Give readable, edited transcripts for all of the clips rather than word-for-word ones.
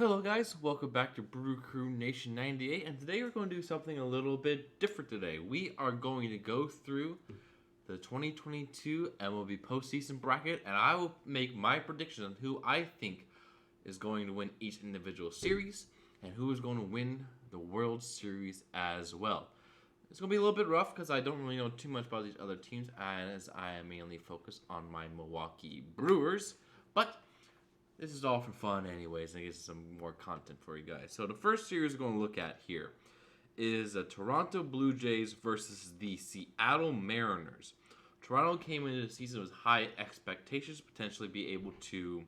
Hello guys, welcome back to Brew Crew Nation 98, and today we're going to do something a little bit different today. We are going to go through the 2022 MLB Postseason bracket, and I will make my prediction on who I think is going to win each individual series, and who is going to win the World Series as well. It's going to be a little bit rough because I don't really know too much about these other teams, as I am mainly focused on my Milwaukee Brewers, but this is all for fun anyways, and I guess some more content for you guys. So the first series we're going to look at here is the Toronto Blue Jays versus the Seattle Mariners. Toronto came into the season with high expectations, potentially be able to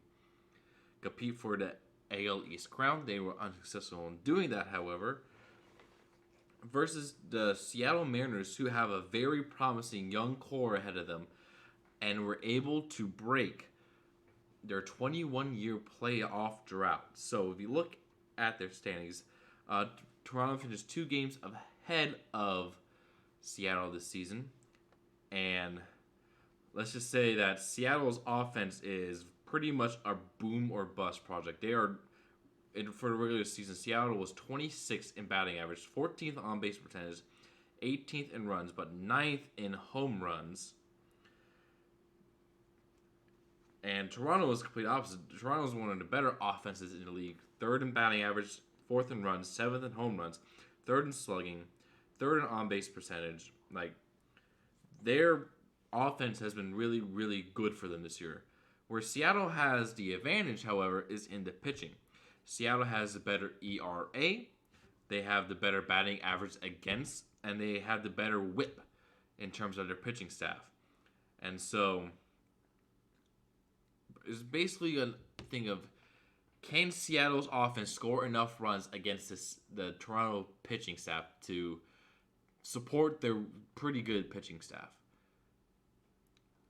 compete for the AL East crown. They were unsuccessful in doing that, however, versus the Seattle Mariners, who have a very promising young core ahead of them and were able to break their 21-year playoff drought. So if you look at their standings, Toronto finished 2 games ahead of Seattle this season. And let's just say that Seattle's offense is pretty much a boom or bust project. They are, for the regular season, Seattle was 26th in batting average, 14th on base percentage, 18th in runs, but 9th in home runs. And Toronto was the complete opposite. Toronto is one of the better offenses in the league. 3rd in batting average, 4th in runs, 7th in home runs, 3rd in slugging, 3rd in on-base percentage. Their offense has been really, really good for them this year. Where Seattle has the advantage, however, is in the pitching. Seattle has the better ERA. They have the better batting average against, and they have the better whip in terms of their pitching staff. And so it's basically a thing of, can Seattle's offense score enough runs against the Toronto pitching staff to support their pretty good pitching staff?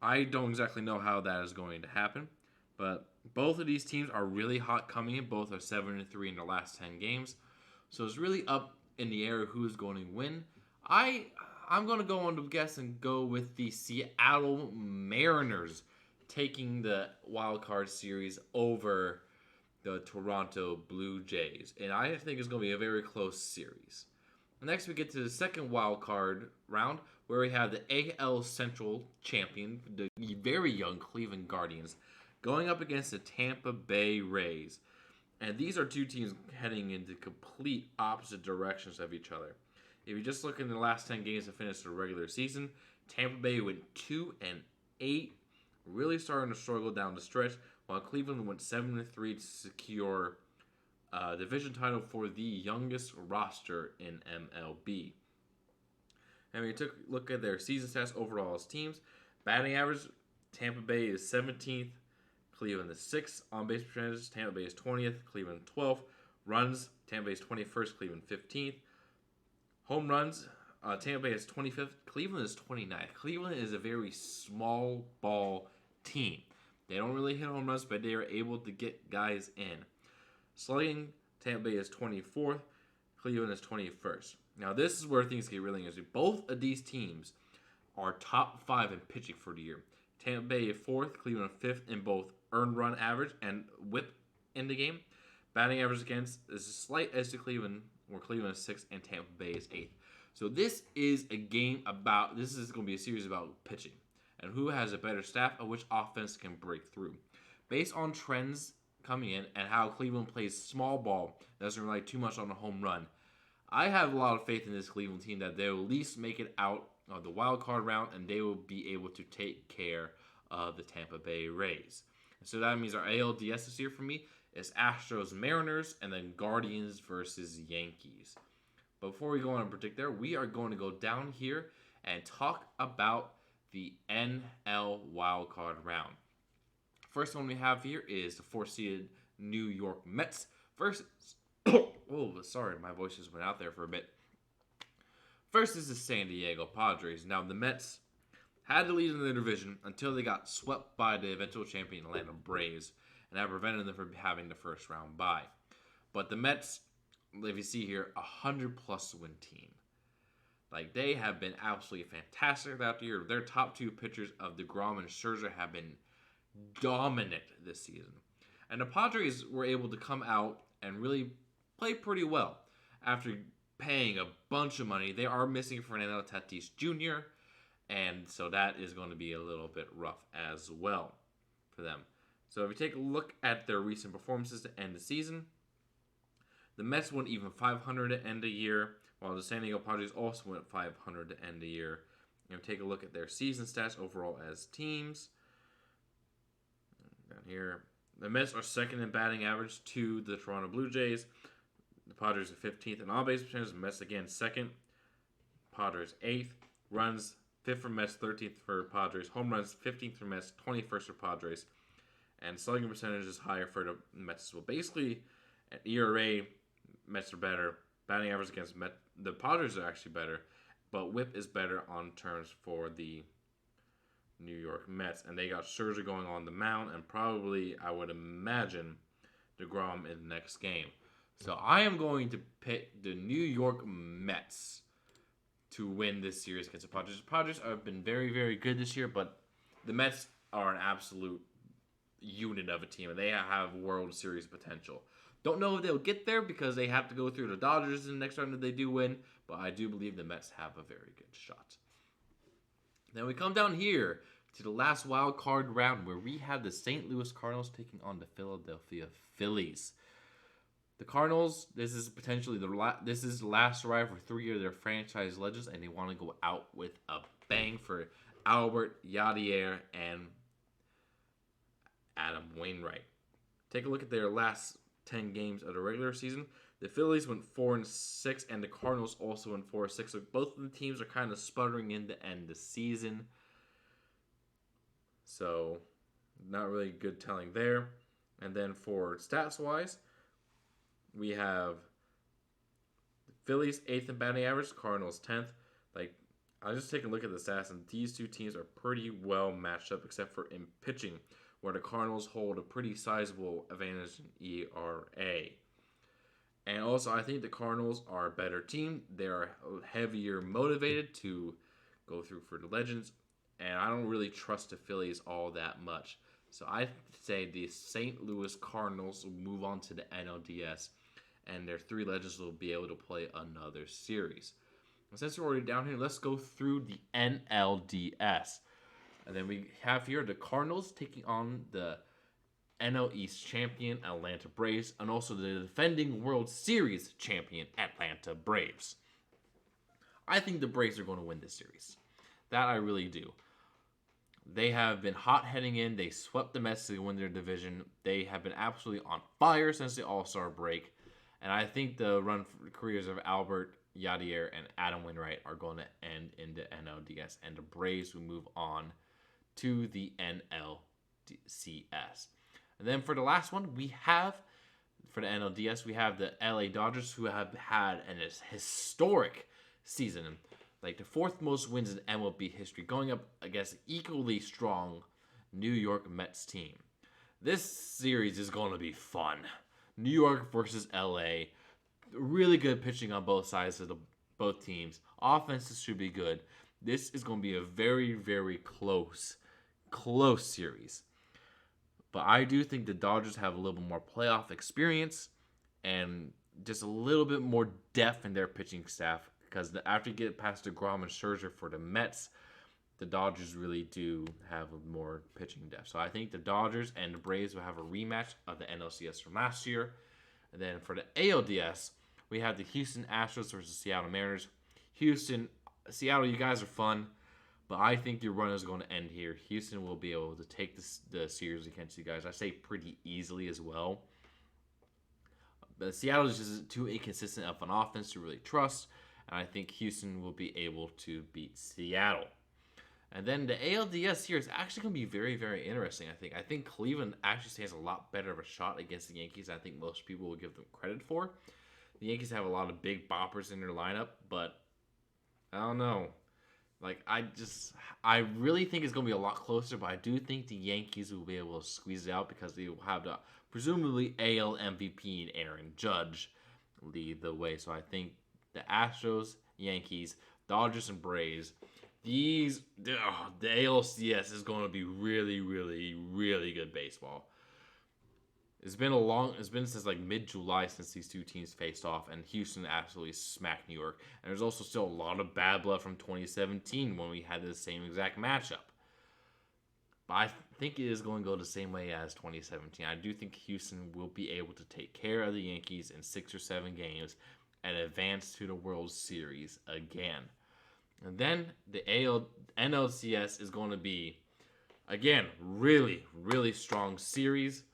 I don't exactly know how that is going to happen, but both of these teams are really hot coming in. Both are 7-3 in their last 10 games, so it's really up in the air who's going to win. I'm going to go on to guess and go with the Seattle Mariners taking the wild card series over the Toronto Blue Jays. And I think it's going to be a very close series. Next, we get to the second wild card round, where we have the AL Central champion, the very young Cleveland Guardians, going up against the Tampa Bay Rays. And these are two teams heading into complete opposite directions of each other. If you just look in the last 10 games to finish the regular season, Tampa Bay went 2-8, really starting to struggle down the stretch, while Cleveland went 7-3 to secure division title for the youngest roster in MLB. And we took a look at their season stats overall as teams. Batting average, Tampa Bay is 17th, Cleveland is 6th. On base percentage, Tampa Bay is 20th, Cleveland 12th. Runs, Tampa Bay is 21st, Cleveland 15th. Home runs, Tampa Bay is 25th, Cleveland is 29th. Cleveland is a very small ball team. They don't really hit home runs, but they are able to get guys in. Slugging, Tampa Bay is 24th, Cleveland is 21st. Now, this is where things get really interesting. Both of these teams are top 5 in pitching for the year. Tampa Bay is 4th, Cleveland is 5th in both earned run average and whip in the game. Batting average against is a slight edge to Cleveland, where Cleveland is 6th and Tampa Bay is 8th. So this is a game about, this is going to be a series about pitching and who has a better staff and which offense can break through. Based on trends coming in and how Cleveland plays small ball, doesn't rely too much on a home run, I have a lot of faith in this Cleveland team that they will at least make it out of the wild card round and they will be able to take care of the Tampa Bay Rays. So that means our ALDS this year for me is Astros Mariners and then Guardians versus Yankees. But before we go on and predict there, we are going to go down here and talk about the NL wildcard round. First one we have here is the 4-seeded New York Mets versus oh, sorry, my voice just went out there for a bit. First is the San Diego Padres. Now, the Mets had the lead in the division until they got swept by the eventual champion Atlanta Braves, and that prevented them from having the first round bye. But the Mets, if you see here, 100-plus win team. They have been absolutely fantastic that year. Their top 2 pitchers of DeGrom and Scherzer have been dominant this season. And the Padres were able to come out and really play pretty well. After paying a bunch of money, they are missing Fernando Tatis Jr., and so that is going to be a little bit rough as well for them. So if you take a look at their recent performances to end the season, the Mets went even 500 to end the year, while the San Diego Padres also went 500 to end the year. And take a look at their season stats overall as teams. Down here, the Mets are second in batting average to the Toronto Blue Jays. The Padres are 15th in on-base percentage. The Mets again second. Padres 8th. Runs 5th for Mets, 13th for Padres. Home runs 15th for Mets, 21st for Padres. And slugging percentage is higher for the Mets as well. Basically, at ERA, Mets are better. Batting average against Mets, the Padres are actually better. But WHIP is better on terms for the New York Mets. And they got Scherzer going on the mound. And probably, I would imagine, DeGrom in the next game. So I am going to pick the New York Mets to win this series against the Padres. The Padres have been very, very good this year. But the Mets are an absolute unit of a team. And they have World Series potential. Don't know if they'll get there because they have to go through the Dodgers in the next round if they do win. But I do believe the Mets have a very good shot. Then we come down here to the last wild card round where we have the St. Louis Cardinals taking on the Philadelphia Phillies. The Cardinals, this is potentially the last ride for 3 of their franchise legends, and they want to go out with a bang for Albert Yadier and Adam Wainwright. Take a look at their last 10 games of the regular season. The Phillies went 4-6, and the Cardinals also went 4-6. So both of the teams are kind of sputtering in the end of the season. So not really good telling there. And then for stats-wise, we have the Phillies 8th in batting average, Cardinals 10th. Like, I just take a look at the stats, and these two teams are pretty well matched up, except for in pitching, where the Cardinals hold a pretty sizable advantage in ERA. And also, I think the Cardinals are a better team. They are heavier motivated to go through for the Legends, and I don't really trust the Phillies all that much. So I say the St. Louis Cardinals will move on to the NLDS, and their 3 Legends will be able to play another series. And since we're already down here, let's go through the NLDS. And then we have here the Cardinals taking on the NL East champion Atlanta Braves, and also the defending World Series champion Atlanta Braves. I think the Braves are going to win this series. That I really do. They have been hot heading in. They swept the Mets to win their division. They have been absolutely on fire since the All-Star break. And I think the run for the careers of Albert Yadier and Adam Wainwright are going to end in the NLDS. And the Braves will move on to the NLCS. And then for the last one, we have, for the NLDS, we have the LA Dodgers, who have had an historic season. Like the 4th most wins in MLB history, going up against an equally strong New York Mets team. This series is going to be fun. New York versus LA. Really good pitching on both sides of both teams. Offenses should be good. This is going to be a very, very close series. But I do think the Dodgers have a little bit more playoff experience and just a little bit more depth in their pitching staff. Because after you get past DeGrom and Scherzer for the Mets, the Dodgers really do have more pitching depth. So I think the Dodgers and the Braves will have a rematch of the NLCS from last year. And then for the ALDS, we have the Houston Astros versus Seattle Mariners. Seattle, you guys are fun. But I think your run is going to end here. Houston will be able to take the series against you guys. I say pretty easily as well. But Seattle is just too inconsistent of an offense to really trust. And I think Houston will be able to beat Seattle. And then the ALDS here is actually going to be very, very interesting, I think. I think Cleveland actually stands a lot better of a shot against the Yankees than I think most people will give them credit for. The Yankees have a lot of big boppers in their lineup, but I don't know. Like, I really think it's going to be a lot closer, but I do think the Yankees will be able to squeeze it out because they will have the presumably AL MVP and Aaron Judge lead the way. So I think the Astros, Yankees, Dodgers, and Braves, the ALCS is going to be really, really, really good baseball. It's been since like mid-July since these two teams faced off, and Houston absolutely smacked New York. And there's also still a lot of bad blood from 2017 when we had the same exact matchup. But I think it is going to go the same way as 2017. I do think Houston will be able to take care of the Yankees in 6 or 7 games and advance to the World Series again. And then the NLCS is going to be, again, really, really strong series.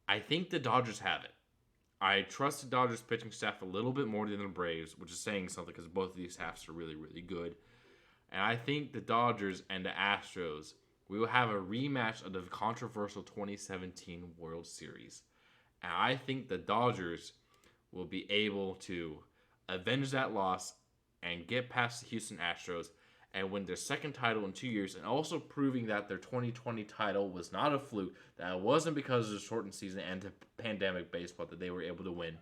I think the Dodgers have it. I trust the Dodgers pitching staff a little bit more than the Braves, which is saying something because both of these staffs are really, really good. And I think the Dodgers and the Astros, we will have a rematch of the controversial 2017 World Series. And I think the Dodgers will be able to avenge that loss and get past the Houston Astros and win their second title in 2 years, and also proving that their 2020 title was not a fluke, that it wasn't because of the shortened season and the pandemic baseball that they were able to win.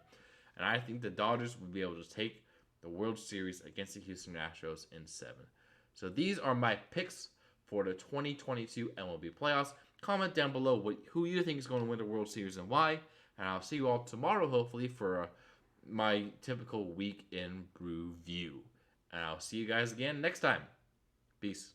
And I think the Dodgers will be able to take the World Series against the Houston Astros in 7. So these are my picks for the 2022 MLB playoffs. Comment down below who you think is going to win the World Series and why. And I'll see you all tomorrow, hopefully, for my typical week in review. And I'll see you guys again next time. Peace.